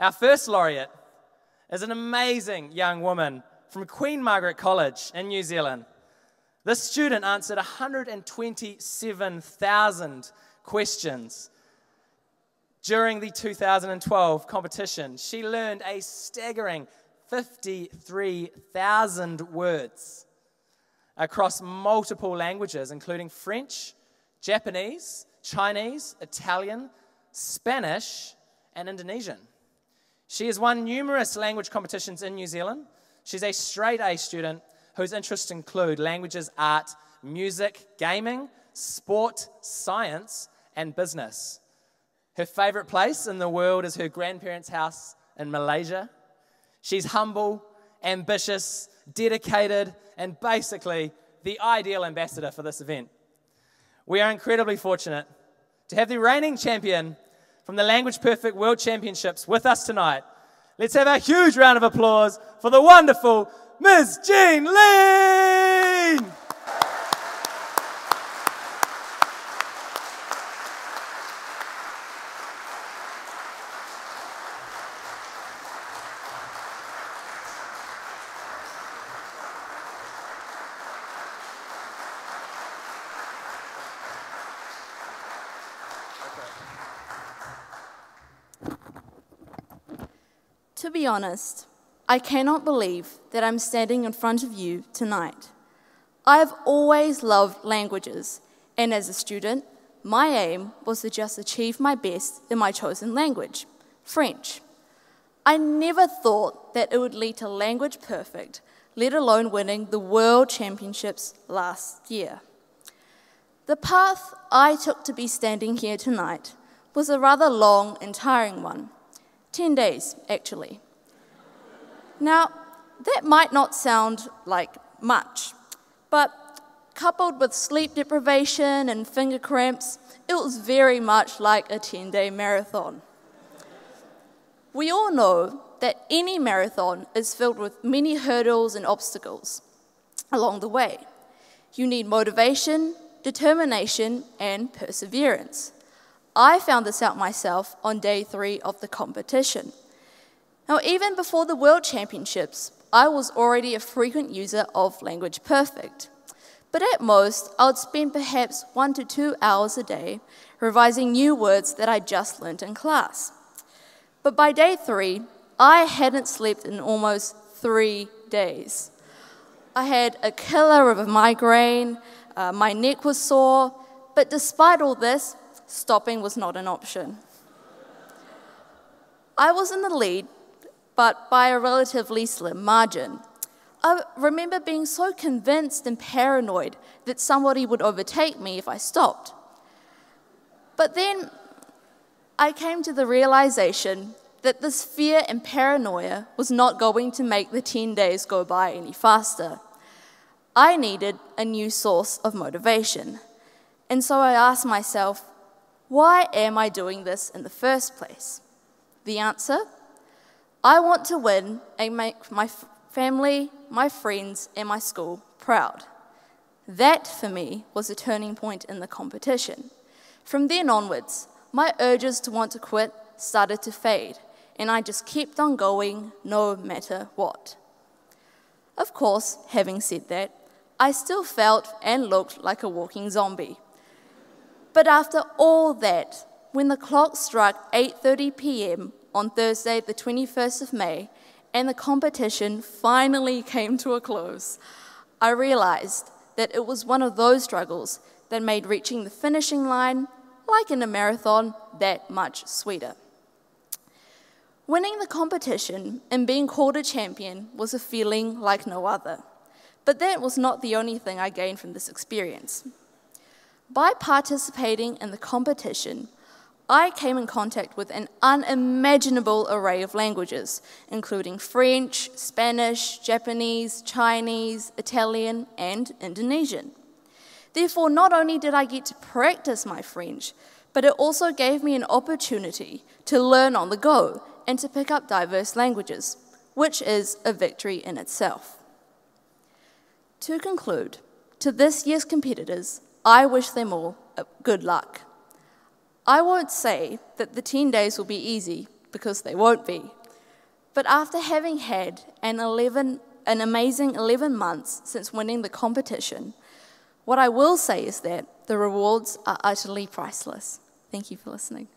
Our first laureate is an amazing young woman from Queen Margaret College in New Zealand. This student answered 127,000 questions during the 2012 competition. She learned a staggering 53,000 words across multiple languages, including French, Japanese, Chinese, Italian, Spanish, and Indonesian. She has won numerous language competitions in New Zealand. She's a straight A student whose interests include languages, art, music, gaming, sport, science, and business. Her favorite place in the world is her grandparents' house in Malaysia. She's humble, ambitious, dedicated, and basically the ideal ambassador for this event. We are incredibly fortunate to have the reigning champion from the Language Perfect World Championships with us tonight. Let's have a huge round of applause for the wonderful Ms. Jean Lee! To be honest, I cannot believe that I'm standing in front of you tonight. I have always loved languages, and as a student, my aim was to just achieve my best in my chosen language, French. I never thought that it would lead to Language Perfect, let alone winning the World Championships last year. The path I took to be standing here tonight was a rather long and tiring one. 10 days, actually. Now, that might not sound like much, but coupled with sleep deprivation and finger cramps, it was very much like a 10-day marathon. We all know that any marathon is filled with many hurdles and obstacles along the way. You need motivation, determination, and perseverance. I found this out myself on day 3 of the competition. Now, even before the World Championships, I was already a frequent user of Language Perfect. But at most, I would spend perhaps 1 to 2 hours a day revising new words that I just learnt in class. But by day 3, I hadn't slept in almost 3 days. I had a killer of a migraine, my neck was sore, but despite all this, stopping was not an option. I was in the lead, but by a relatively slim margin. I remember being so convinced and paranoid that somebody would overtake me if I stopped. But then I came to the realization that this fear and paranoia was not going to make the 10 days go by any faster. I needed a new source of motivation. And so I asked myself, why am I doing this in the first place? The answer? I want to win and make my family, my friends, and my school proud. That, for me, was a turning point in the competition. From then onwards, my urges to want to quit started to fade, and I just kept on going no matter what. Of course, having said that, I still felt and looked like a walking zombie. But after all that, when the clock struck 8:30 p.m. on Thursday, the 21st of May, and the competition finally came to a close, I realized that it was one of those struggles that made reaching the finishing line, like in a marathon, that much sweeter. Winning the competition and being called a champion was a feeling like no other. But that was not the only thing I gained from this experience. By participating in the competition, I came in contact with an unimaginable array of languages, including French, Spanish, Japanese, Chinese, Italian, and Indonesian. Therefore, not only did I get to practice my French, but it also gave me an opportunity to learn on the go and to pick up diverse languages, which is a victory in itself. To conclude, to this year's competitors, I wish them all good luck. I won't say that the 10 days will be easy, because they won't be. But after having had an amazing 11 months since winning the competition, what I will say is that the rewards are utterly priceless. Thank you for listening.